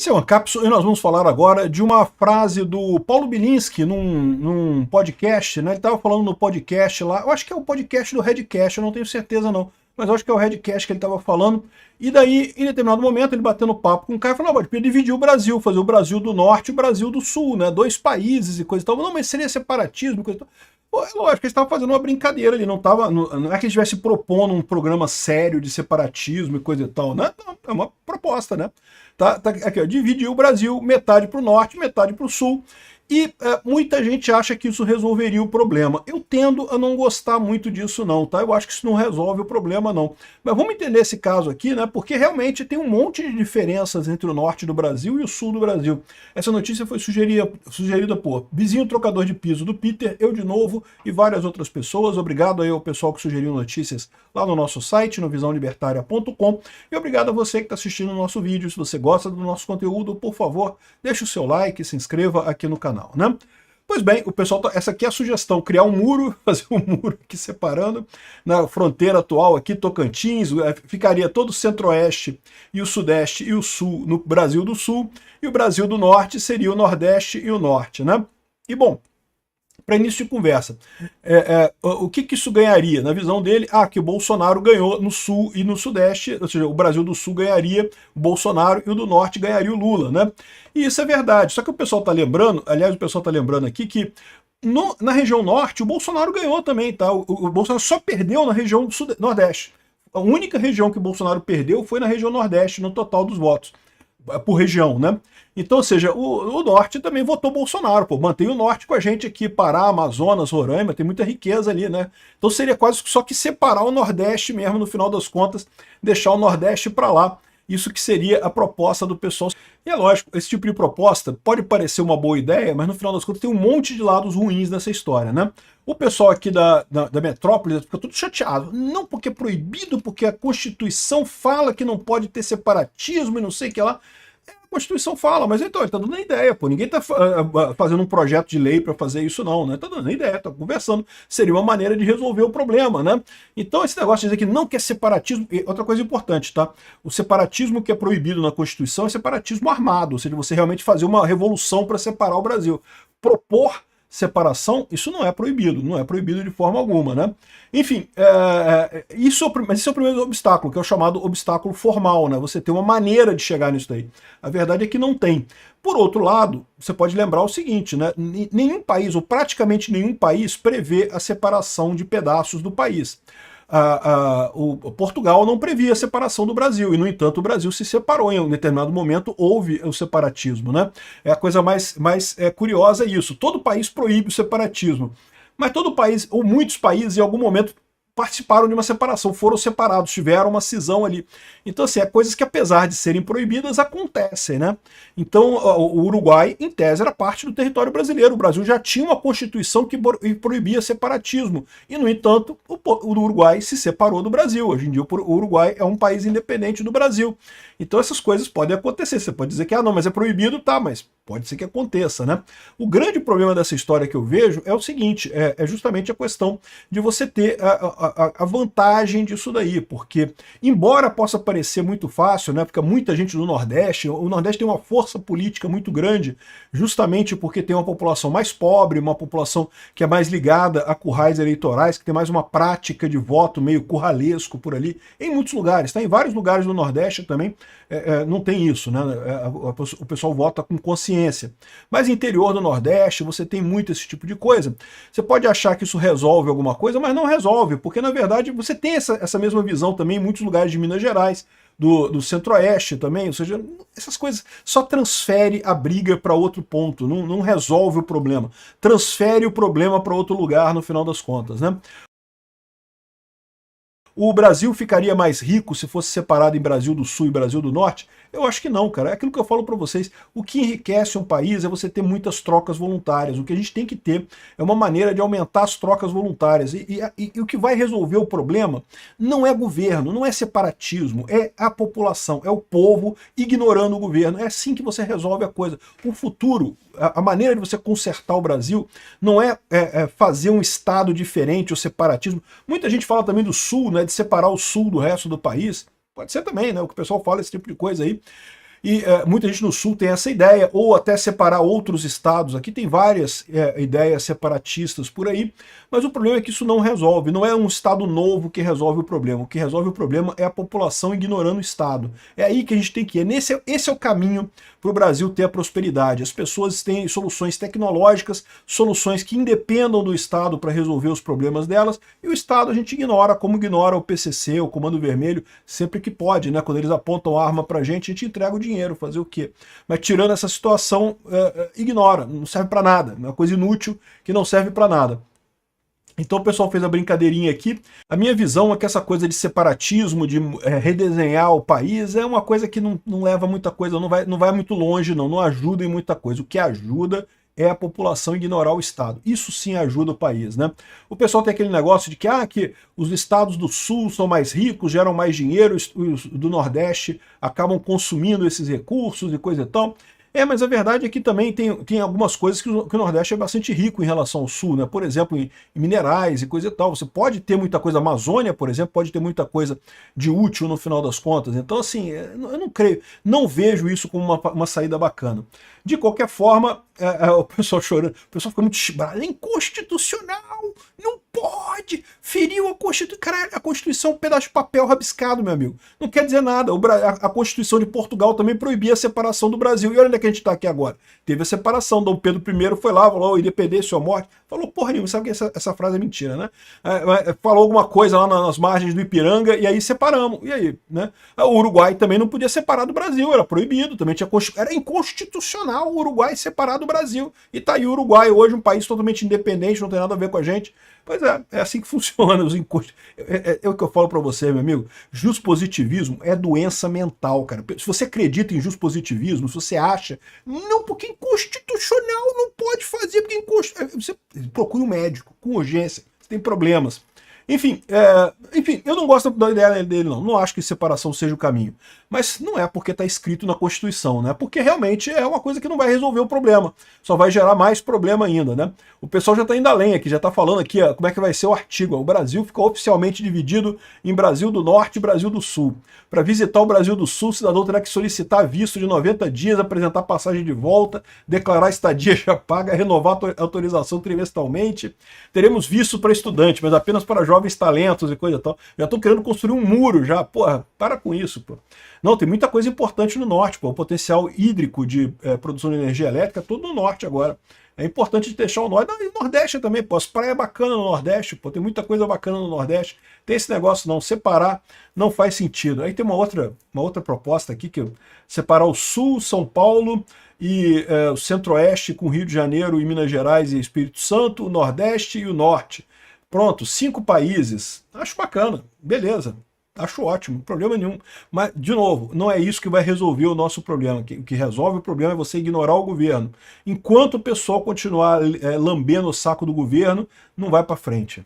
Esse é uma cápsula e nós vamos falar agora de uma frase do Paulo Bilinski num podcast, né? Ele estava falando no podcast lá, eu acho que é o podcast do Redcast, eu não tenho certeza não, mas eu acho que é o Redcast que ele estava falando. E daí, em determinado momento, ele batendo papo com o cara, falou, não, pode dividir o Brasil, fazer o Brasil do Norte e o Brasil do Sul, né? Dois países e coisa e tal. Não, mas seria separatismo, coisa e tal. Pô, é lógico, eles estavam fazendo uma brincadeira ali, não é que eles estivessem propondo um programa sério de separatismo e coisa e tal, né? Não, é uma proposta, né? Tá aqui, ó, dividir o Brasil, metade para o norte, metade para o sul. E muita gente acha que isso resolveria o problema. Eu tendo a não gostar muito disso não, tá? Eu acho que isso não resolve o problema não. Mas vamos entender esse caso aqui, né? Porque realmente tem um monte de diferenças entre o norte do Brasil e o sul do Brasil. Essa notícia foi sugerida por Vizinho Trocador de Piso do Peter, eu de novo e várias outras pessoas. Obrigado aí ao pessoal que sugeriu notícias lá no nosso site, no visãolibertaria.com. E obrigado a você que está assistindo o nosso vídeo. Se você gosta do nosso conteúdo, por favor, deixe o seu like, se inscreva aqui no canal, né? Pois bem, o pessoal, essa aqui é a sugestão, criar um muro, fazer um muro aqui separando, na fronteira atual aqui, Tocantins, ficaria todo o centro-oeste e o sudeste e o sul no Brasil do Sul, e o Brasil do Norte seria o nordeste e o norte, né? E bom, para início de conversa, o que isso ganharia? Na visão dele, que o Bolsonaro ganhou no sul e no sudeste, ou seja, o Brasil do Sul ganharia o Bolsonaro e o do norte ganharia o Lula, né? E isso é verdade, só que o pessoal está lembrando, aliás, o pessoal está lembrando aqui que na região norte o Bolsonaro ganhou também, tá? O Bolsonaro só perdeu na região nordeste. A única região que o Bolsonaro perdeu foi na região nordeste, no total dos votos, por região, né? Então, ou seja, o norte também votou Bolsonaro, pô, mantém o norte com a gente aqui, Pará, Amazonas, Roraima, tem muita riqueza ali, né? Então seria quase só que separar o nordeste mesmo, no final das contas, deixar o nordeste para lá. Isso que seria a proposta do pessoal. E é lógico, esse tipo de proposta pode parecer uma boa ideia, mas no final das contas tem um monte de lados ruins nessa história, né? O pessoal aqui da metrópole fica tudo chateado. Não porque é proibido, porque a Constituição fala que não pode ter separatismo e não sei o que lá. A Constituição fala, mas então, ele está dando a ideia, pô. Ninguém está fazendo um projeto de lei para fazer isso, não, né? Está dando a ideia, está conversando. Seria uma maneira de resolver o problema, né? Então, esse negócio de dizer que não quer separatismo. E outra coisa importante, tá? O separatismo que é proibido na Constituição é separatismo armado, ou seja, você realmente fazer uma revolução para separar o Brasil. Propor separação, isso não é proibido de forma alguma, né? Enfim, mas esse é o primeiro obstáculo, que é o chamado obstáculo formal, né? Você tem uma maneira de chegar nisso daí. A verdade é que não tem. Por outro lado, você pode lembrar o seguinte, né? Nenhum país, ou praticamente nenhum país, prevê a separação de pedaços do país. O Portugal não previa a separação do Brasil, e no entanto o Brasil se separou, em um determinado momento houve o separatismo, né? É a coisa mais curiosa isso, todo país proíbe o separatismo, mas todo país, ou muitos países em algum momento participaram de uma separação, foram separados, tiveram uma cisão ali. Então, assim, é coisas que, apesar de serem proibidas, acontecem, né? Então, o Uruguai, em tese, era parte do território brasileiro. O Brasil já tinha uma constituição que proibia separatismo. E, no entanto, o Uruguai se separou do Brasil. Hoje em dia, o Uruguai é um país independente do Brasil. Então, essas coisas podem acontecer. Você pode dizer que, não, mas é proibido, tá, mas pode ser que aconteça, né? O grande problema dessa história que eu vejo é o seguinte, é justamente a questão de você ter a vantagem disso daí, porque, embora possa parecer muito fácil, né, porque muita gente do Nordeste, o Nordeste tem uma força política muito grande, justamente porque tem uma população mais pobre, uma população que é mais ligada a currais eleitorais, que tem mais uma prática de voto meio curralesco por ali, em muitos lugares, tá? Em vários lugares do Nordeste também não tem isso, né? O pessoal vota com consciência. Mas no interior do Nordeste você tem muito esse tipo de coisa. Você pode achar que isso resolve alguma coisa, mas não resolve, porque na verdade você tem essa mesma visão também em muitos lugares de Minas Gerais, do Centro-Oeste também, ou seja, essas coisas só transfere a briga para outro ponto, não resolve o problema. Transfere o problema para outro lugar no final das contas, né? O Brasil ficaria mais rico se fosse separado em Brasil do Sul e Brasil do Norte? Eu acho que não, cara. É aquilo que eu falo para vocês. O que enriquece um país é você ter muitas trocas voluntárias. O que a gente tem que ter é uma maneira de aumentar as trocas voluntárias. E o que vai resolver o problema não é governo, não é separatismo, é a população, é o povo ignorando o governo. É assim que você resolve a coisa. O futuro, a maneira de você consertar o Brasil não é fazer um Estado diferente, o separatismo. Muita gente fala também do Sul, né, de separar o Sul do resto do país. Pode ser também, né? O que o pessoal fala, esse tipo de coisa aí. E muita gente no Sul tem essa ideia, ou até separar outros estados. Aqui tem várias ideias separatistas por aí, mas o problema é que isso não resolve. Não é um estado novo que resolve o problema. O que resolve o problema é a população ignorando o estado. É aí que a gente tem que ir. Esse é o caminho para o Brasil ter a prosperidade. As pessoas têm soluções tecnológicas, soluções que independam do estado para resolver os problemas delas, e o estado a gente ignora, como ignora o PCC, o Comando Vermelho, sempre que pode, né? Quando eles apontam a arma para a gente entrega o dinheiro, fazer o quê? Mas tirando essa situação, ignora, não serve para nada, é uma coisa inútil que não serve para nada. Então o pessoal fez a brincadeirinha aqui. A minha visão é que essa coisa de separatismo, de redesenhar o país, é uma coisa que não leva muita coisa, não vai muito longe, não ajuda em muita coisa. O que ajuda é a população ignorar o Estado. Isso sim ajuda o país, né? O pessoal tem aquele negócio de que os estados do Sul são mais ricos, geram mais dinheiro, os do Nordeste acabam consumindo esses recursos e coisa e tal. Mas a verdade é que também tem algumas coisas que o Nordeste é bastante rico em relação ao Sul, né? Por exemplo, em minerais e coisa e tal. Você pode ter muita coisa, a Amazônia, por exemplo, pode ter muita coisa de útil no final das contas. Então, assim, eu não creio, não vejo isso como uma saída bacana. De qualquer forma, o pessoal chorando, o pessoal fica muito chibrado, é inconstitucional, não pode, feriu a Constituição. Cara, a Constituição é um pedaço de papel rabiscado, meu amigo. Não quer dizer nada. A Constituição de Portugal também proibia a separação do Brasil. E olha onde é que a gente está aqui agora. Teve a separação, Dom Pedro I foi lá, falou independência ou morte. Falou porra nenhuma, sabe que essa frase é mentira, né? Falou alguma coisa lá nas margens do Ipiranga e aí separamos. E aí, né? O Uruguai também não podia separar do Brasil, era proibido, também era inconstitucional o Uruguai separar do Brasil. E tá aí o Uruguai hoje, um país totalmente independente, não tem nada a ver com a gente. Pois é assim que funciona os encostos. É o que eu falo para você, meu amigo. Juspositivismo é doença mental, cara. Se você acredita em juspositivismo, se você acha, não, porque é inconstitucional, não pode fazer, porque é inconstitucional. Você procure um médico, com urgência, você tem problemas. Enfim, eu não gosto da ideia dele, não. Não acho que separação seja o caminho. Mas não é porque está escrito na Constituição, né? Porque realmente é uma coisa que não vai resolver o problema. Só vai gerar mais problema ainda, né? O pessoal já está indo além aqui, já está falando aqui como é que vai ser o artigo. O Brasil ficou oficialmente dividido em Brasil do Norte e Brasil do Sul. Para visitar o Brasil do Sul, o cidadão terá que solicitar visto de 90 dias, apresentar passagem de volta, declarar estadia já paga, renovar a autorização trimestralmente. Teremos visto para estudante, mas apenas para jovens talentos e coisa e tal. Já estão querendo construir um muro já. Porra, para com isso, pô. Não, tem muita coisa importante no norte, pô. O potencial hídrico de produção de energia elétrica é todo no norte agora. É importante deixar o norte. E o Nordeste também, pô. As praias bacanas no Nordeste, pô. Tem muita coisa bacana no Nordeste. Tem esse negócio, não. Separar não faz sentido. Aí tem uma outra proposta aqui, que separar o Sul, São Paulo e o Centro-Oeste com Rio de Janeiro e Minas Gerais e Espírito Santo, o Nordeste e o Norte. Pronto, 5 países. Acho bacana, beleza. Acho ótimo, problema nenhum. Mas, de novo, não é isso que vai resolver o nosso problema. O que resolve o problema é você ignorar o governo. Enquanto o pessoal continuar lambendo o saco do governo, não vai para frente.